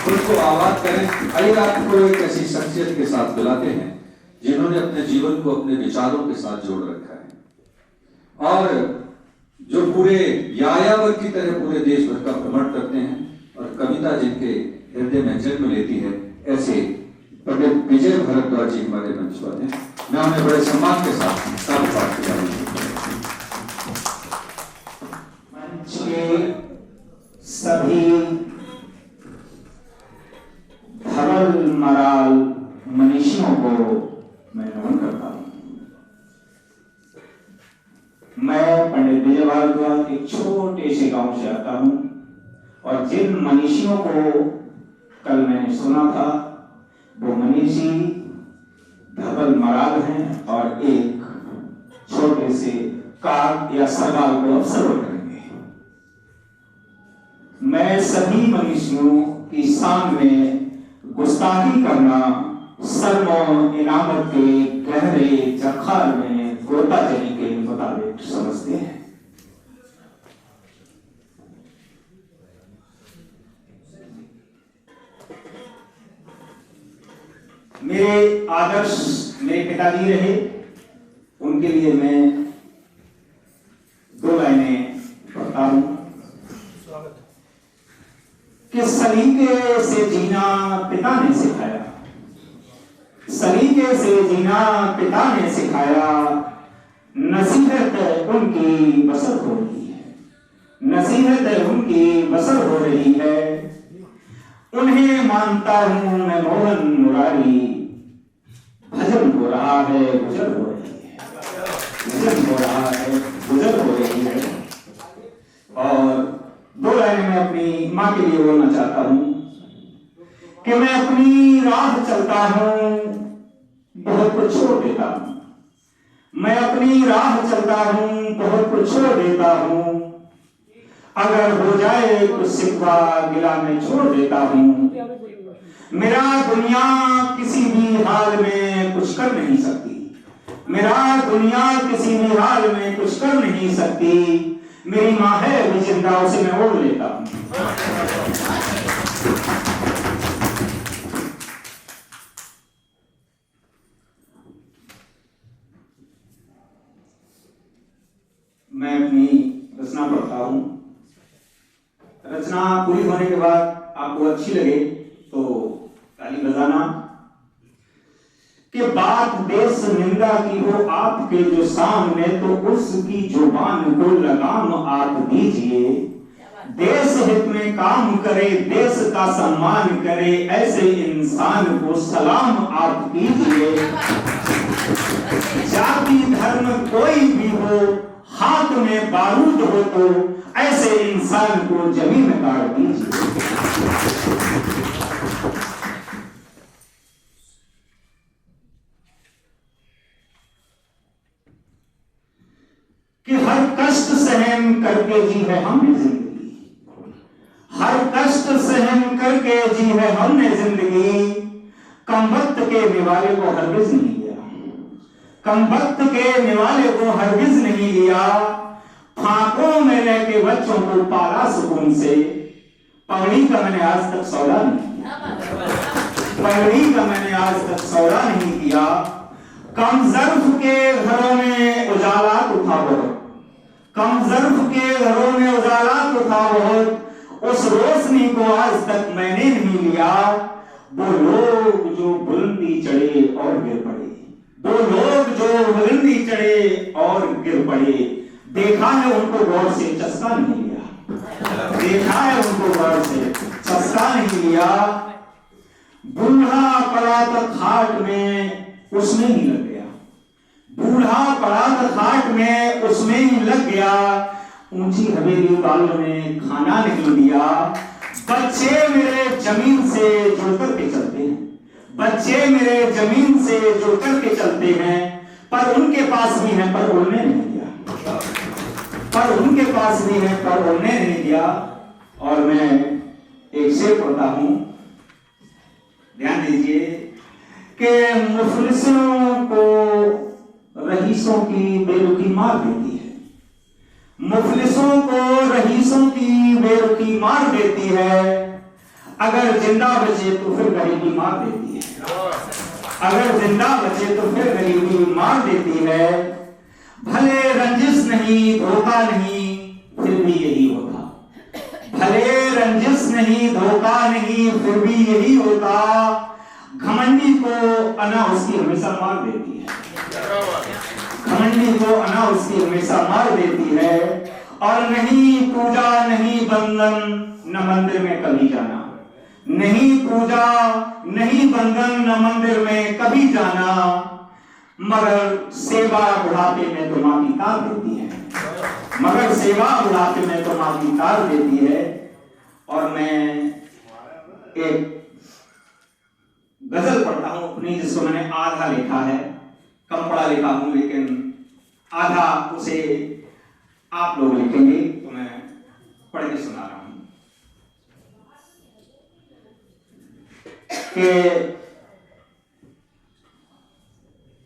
उनको आबाद करें। आइए आपको एक ऐसी शख्सियत के साथ बुलाते हैं जिन्होंने अपने जीवन को अपने विचारों के साथ जोड़ रखा है और जो पूरे यायावर की तरह पूरे देश भर का भ्रमण करते हैं और कविता जिनके हृदय में जन्म लेती है, ऐसे पंडित विजय भारद्वाज जी हमारे मंच पर हैं। मैं उन्हें बड़े सम्मान के साथ पाठ किया। मंच के सभी धवल मराल मनीषियों को मैं नमन करता हूं। मैं पंडित विजय भारद्वाज एक छोटे से गांव से आता हूं और जिन मनीषियों को कल मैंने सुना था वो मनीषी धवल मराल हैं और एक छोटे से काग या सरगाल को अब सर्व करेंगे। मैं सभी मनीषियों की शान में गुस्ताखी करना शर्म इनामत के गहरे जखार में गोताचरी के मुताबिक समझते हैं। मेरे आदर्श मेरे पिताजी रहे, उनके लिए मैं दो लाइनें पढ़ता हूं कि सलीके से जीना पिता ने सिखाया, सलीके से जीना पिता ने सिखाया, नसीहत उनकी बसर हो रही है, नसीहत उनकी बसर हो रही है। उन्हें मानता हूं मैं मोहन मुरारी, भजन हो रहा है गुजर हो रही है, भजन हो रहा है गुजर हो रही है। और दो लाइनें मैं अपनी मां के लिए बोलना चाहता हूं कि मैं अपनी राह चलता हूं, बहुत कुछ छोड़ देता हूं, मैं अपनी राह चलता हूं, बहुत कुछ छोड़ देता हूं। अगर हो जाए कुछ सिकवा गिला में छोड़ देता हूं। मेरा दुनिया किसी भी हाल में कुछ कर नहीं सकती, मेरा दुनिया किसी भी हाल में कुछ कर नहीं सकती। मेरी माँ है भी जिंदा, उसे मैं ओढ़ लेता हूं। मैं अपनी रचना पढ़ता हूं। रचना पूरी होने के बाद आपको अच्छी लगे तो ताली बजाना। कि बात देश निंदा की हो आपके जो सामने, तो उसकी जुबान को लगाम आप दीजिए। देश हित में काम करे, देश का सम्मान करे, ऐसे इंसान को सलाम आप कीजिए। जाति धर्म कोई भी हो, हाथ में बारूद हो तो ऐसे इंसान को जमीन में गाड़ दीजिए। कि हर कष्ट सहन करके जी है हमने जिंदगी, हर कष्ट सहन करके जी है हमने जिंदगी। कम वक्त के निवाले को हरगिज नहीं लिया, कम वक्त के निवाले को हरगिज नहीं लिया। फांकों में रह के बच्चों को पाला सुकून से, पगड़ी का मैंने आज तक सौदा नहीं किया, पगड़ी का मैंने आज तक सौदा नहीं किया। कम ज़र्फ के घरों में उजाला तो था बहुत, कम ज़र्फ के घरों में उजाला तो था बहुत, उस रोशनी को आज तक मैंने नहीं लिया। वो लोग जो बुलंदी चढ़े और गिर पड़े, वो लोग जो बुलंदी चढ़े और गिर पड़े, देखा है उनको गौर से चस्का नहीं लिया, देखा है उनको गौर से चस्का नहीं लिया। बूढ़ा पड़ा तो खाट में उसमें ही लग गया, बूढ़ा पड़ा तो खाट में उसमें ही लग गया। ऊंची हवेली वालों ने खाना नहीं दिया। बच्चे मेरे जमीन से जुड़ करके चलते हैं, बच्चे मेरे जमीन से जुड़ करके चलते हैं, पर उनके पास भी है पर उड़ने नहीं दिया, पर उनके पास भी है पर उड़ने नहीं दिया। और मैं एक शेर पढ़ता हूं, ध्यान दीजिए कि मुफलिसों को रईसों की बेरुखी मार देती है, मुफलिसों को रईसों की बेरुखी मार देती है। अगर जिंदा बचे तो फिर गरीबी मार देती है, अगर जिंदा बचे तो फिर गरीबी मार देती है। भले रंजिश नहीं धोखा नहीं फिर भी यही होता, भले रंजिश नहीं धोखा नहीं फिर भी यही होता। घमंडी को अना उसकी हमेशा मार देती है, घमंडी को अना उसकी हमेशा मार देती है। और नहीं पूजा नहीं बंधन न मंदिर में कभी जाना, नहीं पूजा नहीं बंधन न मंदिर में कभी जाना, मगर सेवा बुढ़ापे में तो माँ की तार देती है, मगर सेवा बुढ़ापे में तो माँ की तार देती है। और मैं एक गजल पढ़ता हूं अपनी, जिसको मैंने आधा लिखा है, कम पढ़ा लिखा हूं लेकिन आधा उसे आप लोग लिखेंगे, तो मैं पढ़ के सुना रहा हूं कि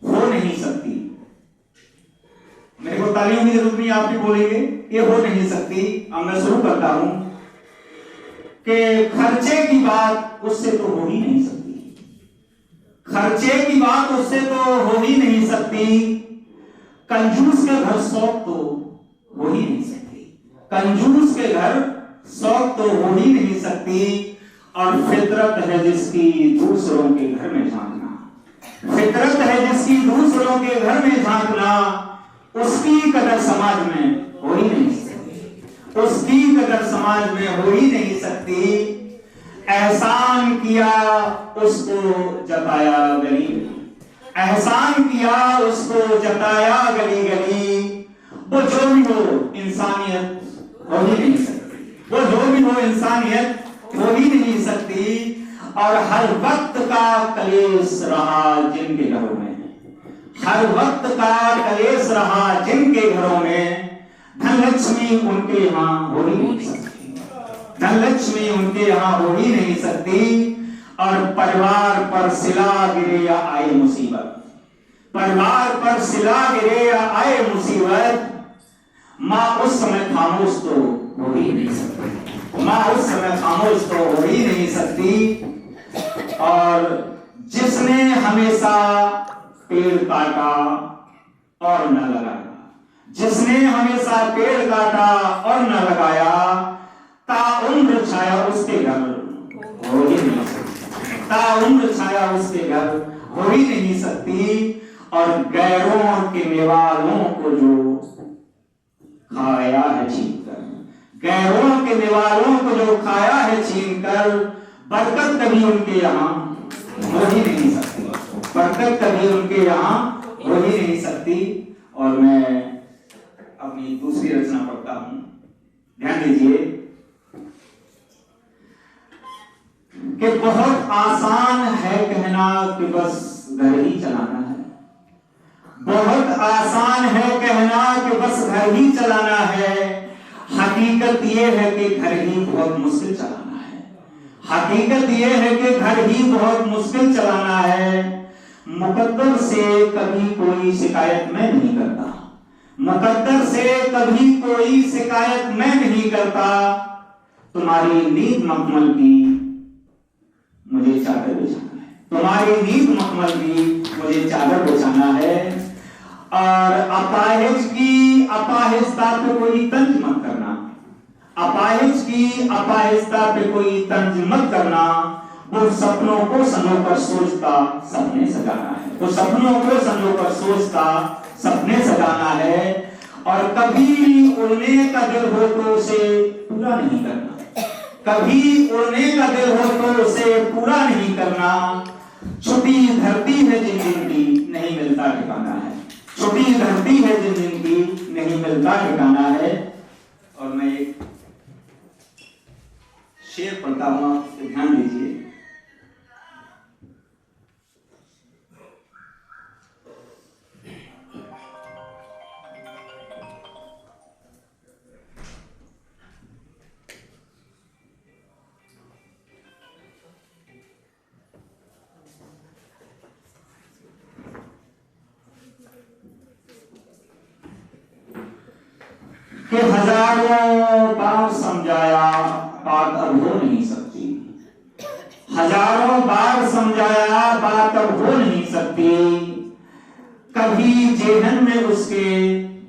हो नहीं सकती, मेरे को तालियों की जरूरत नहीं, आप भी बोलेंगे, ये हो नहीं सकती। अब मैं शुरू करता हूं कि खर्चे की बात उससे तो हो ही नहीं सकती, खर्चे की बात उससे तो हो ही नहीं सकती। कंजूस के घर शौक तो हो ही नहीं सकती, कंजूस के घर शौक तो हो ही नहीं सकती। और फितरत है जिसकी दूसरों के घर में झांकना, फितरत है जिसकी दूसरों के घर में झांकना, उसकी कदर समाज में हो ही नहीं सकती, उसकी कदर समाज में हो ही नहीं सकती। एहसान किया उसको जताया गली गली, एहसान किया उसको जताया गली गली। वो जो भी हो इंसानियत हो ही नहीं सकती, वो जो भी हो इंसानियत हो ही नहीं सकती। और हर वक्त का कलेश रहा जिनके घरों में, हर वक्त का कलेश रहा जिनके घरों में, धनलक्ष्मी उनके यहाँ हो ही नहीं सकती, धनलक्ष्मी उनके यहाँ हो ही नहीं सकती। और परिवार पर सिला गिरे या आए मुसीबत, परिवार पर सिला गिरे या आए मुसीबत, माँ उस समय खामोश तो हो ही नहीं सकती, माँ उस समय खामोश तो हो ही नहीं सकती। और जिसने हमेशा पेड़ काटा और न लगाया, जिसने हमेशा पेड़ काटा और न लगाया, ताउम्र छाया उसके घर हो ही नहीं सकती, ताउम्र छाया उसके घर हो ही नहीं सकती। और गैरों के निवालों को जो खाया है छीन कर, गैरों के निवालों को जो खाया है छीन कर, बरकत कभी उनके यहाँ हो ही नहीं सकती, बरकत कभी उनके यहाँ हो ही नहीं सकती। और मैं अपनी दूसरी रचना पढ़ता हूं, ध्यान दीजिए कि बहुत आसान है कहना कि बस घर ही चलाना है, बहुत आसान है कहना कि बस घर ही चलाना है। हकीकत यह है कि घर ही बहुत मुश्किल चलाना है, हकीकत यह है कि घर ही बहुत मुश्किल चलाना है। मुकद्दर से कभी कोई शिकायत मैं नहीं करता, मुकद्दर से कभी कोई शिकायत मैं नहीं करता। तुम्हारी नींद मखमल की मुझे चादर बिछाना है, तुम्हारी नींद मखमल की मुझे चादर बिछाना है। और अपाहिज की अपाहिजता पे कोई तंज मत करना, अपाहिज की अपाहिजता पे कोई तंज मत करना। वो सपनों को संजोकर सोचता सपने सजाना है, वो सपनों को संजोकर सोचता सपने सजाना है। और कभी उड़ने का दिल हो तो उसे पूरा नहीं करना, कभी उड़ने का दिल हो तो उसे पूरा नहीं करना। छुट्टी धरती है जिन जिंदगी नहीं मिलता ठिकाना है, छुट्टी धरती है जिन जिंदगी नहीं मिलता ठिकाना है। और मैं एक शेर पढ़ता हूं, ध्यान दीजिए। कि हजारों बार समझाया बात अब हो नहीं सकती, हजारों बार समझाया, बात अब हो नहीं सकती। कभी जेहन में उसके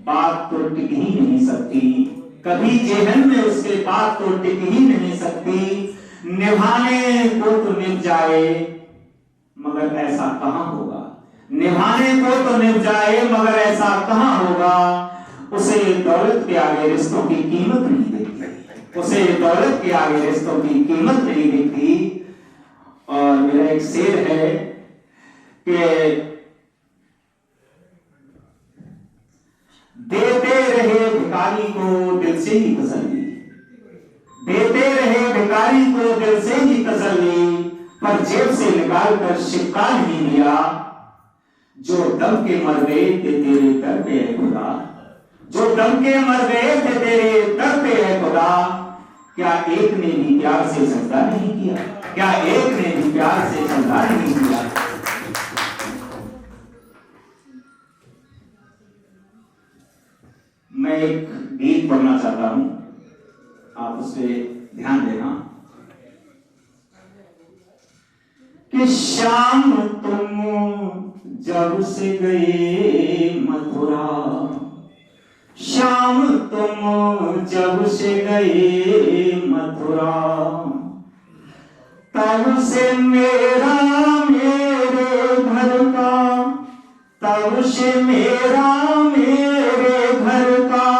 बात तो टिक ही नहीं सकती, कभी जेहन में उसके बात तो टिक ही नहीं सकती। निभाने को तो निभ जाए मगर ऐसा कहां होगा, निभाने को तो निभ जाए मगर ऐसा कहां होगा। उसे दौलत के आगे रिश्तों की कीमत नहीं दिखती, उसे दौलत के आगे रिश्तों की कीमत नहीं दिखती। और मेरा एक शेर है कि देते रहे भिखारी को दिल से ही तसल्ली, देते रहे भिखारी को दिल से ही तसल्ली, पर जेब से निकाल कर सिक्का नहीं लिया। जो दम के मर गए थे तेरे दर पे है खुदा, जो दम के मर गए थे तेरे दर पे है खुदा। क्या एक ने भी प्यार से सजदा नहीं किया, क्या एक ने भी प्यार से सजदा नहीं किया। मैं एक गीत पढ़ना चाहता हूं, आप उस पे ध्यान देना। कि शाम तुम जब से गए मथुरा, शाम तुम जब से गए मथुरा, तब से मेरा मेरे घर का, तब से मेरा मेरे घर का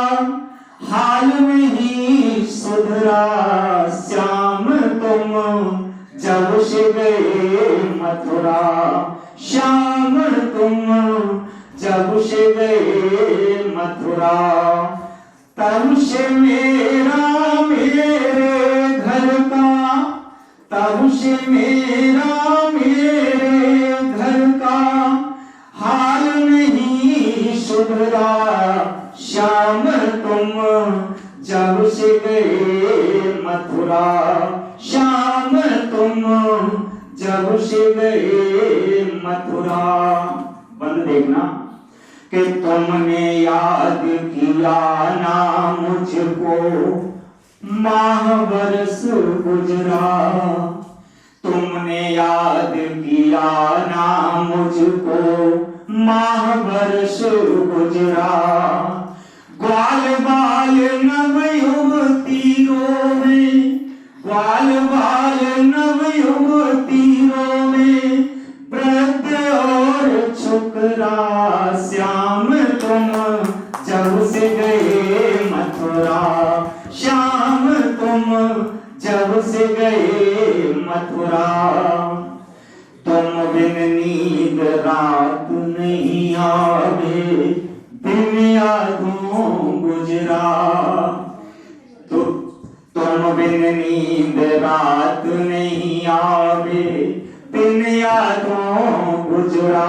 हाल नहीं सुधरा। श्याम तुम जब से गए मथुरा, श्याम तुम जब से गए मथुरा, तब से मेरा मेरे घर का, तब से मेरा मेरे घर का हाल नहीं सुधरा। श्याम तुम जब से गए मथुरा, श्याम तुम जब से गए मथुरा। बंद देखना कि तुमने याद किया ना मुझको, माह बरस गुजरा, तुमने याद किया ना मुझको, माह बरस गुजरा। ग्वाल बाल नव युवतियों में, ग्वाल बाल नव युवतियों में, वृद्ध और छोकरा। श्याम तुम जब से गए मथुरा, श्याम तुम जब से गए मथुरा। तुम बिन नींद रात नहीं आवे, बिन यादों गुजरा। तो तुम बिन नींद रात नहीं आवे, बिन यादों गुजरा।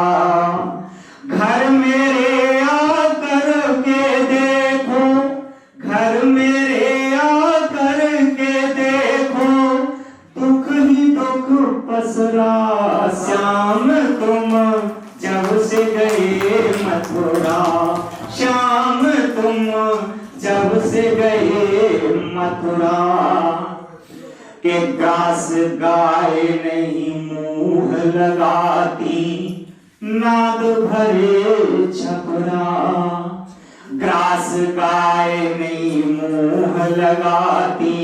घर मेरे आकर के देखो, घर मेरे आकर के देखो, दुख ही दुख पसरा। श्याम तुम जब से गए मथुरा, श्याम तुम जब से गए मथुरा। के ग्रास गाय नहीं मुंह लगाती, नाद भरे छपरा। ग्रास गाय नहीं मुंह लगाती,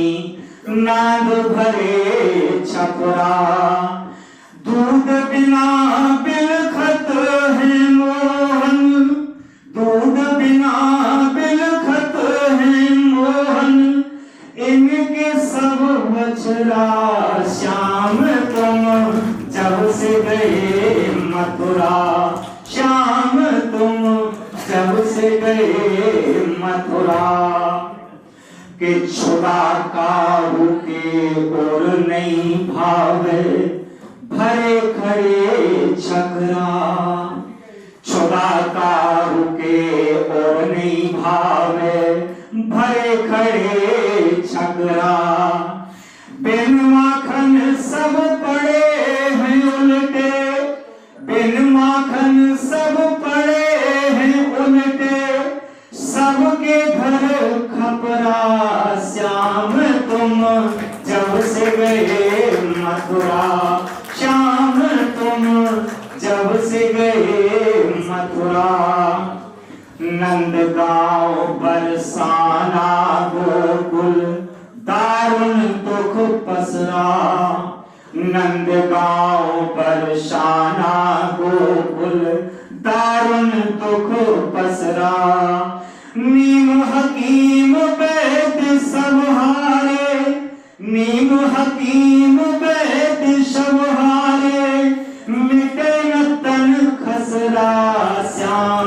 नाद भरे छपरा। दूध बिना बिलखत है मोहन, दूध बिना बिलखत है मोहन, इनके सब बछड़ा। श्याम तुम जब से गए मथुरा, श्याम तुम जब से गए मथुरा। के छुड़ा काहू के और नहीं भावे, भरे खड़े छकरा। छुड़ा काहू के और नहीं भावे, भरे खड़े छकरा। बिन माखन सब पड़े हैं उल्टे, बिन माखन सब पड़े हैं उल्टे, सबके घर खपरा। श्याम तुम जब से गए मथुरा, श्याम तुम जब से गए मथुरा। नंद गांव बरसाना गोकुल दारुण दुख पसरा। नंद गांव बरसाना गोकुल दारुण दुख पसरा। नीम हकीम वैद्य सब हारे, नीम हकीम वैद्य सब हारे, मिटे न तन खसरा श्याम